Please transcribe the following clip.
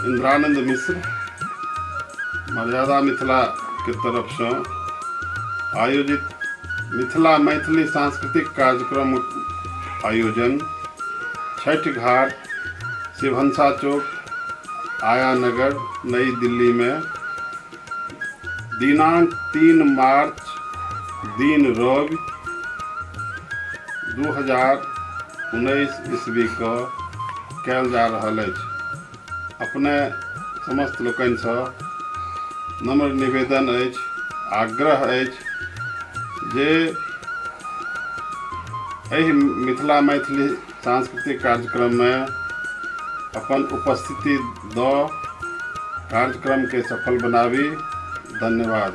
इंद्रानंद मिश्र मर्यादा मिथिला के तरफ से आयोजित मिथिला मैथिली सांस्कृतिक कार्यक्रम आयोजन छठ घाट शिवहंसा चौक आया नगर नई दिल्ली में दिनांक 3 मार्च दिन रोज 2019 ईस्वी को कयल जा रहल अछि। अपने समस्त लोकनि से नम्र निवेदन अछि, आग्रह अछि जे एहि मिथिला मैथिली सांस्कृतिक कार्यक्रम में अपन उपस्थिति दऽ कार्यक्रम के सफल बनाबी। धन्यवाद।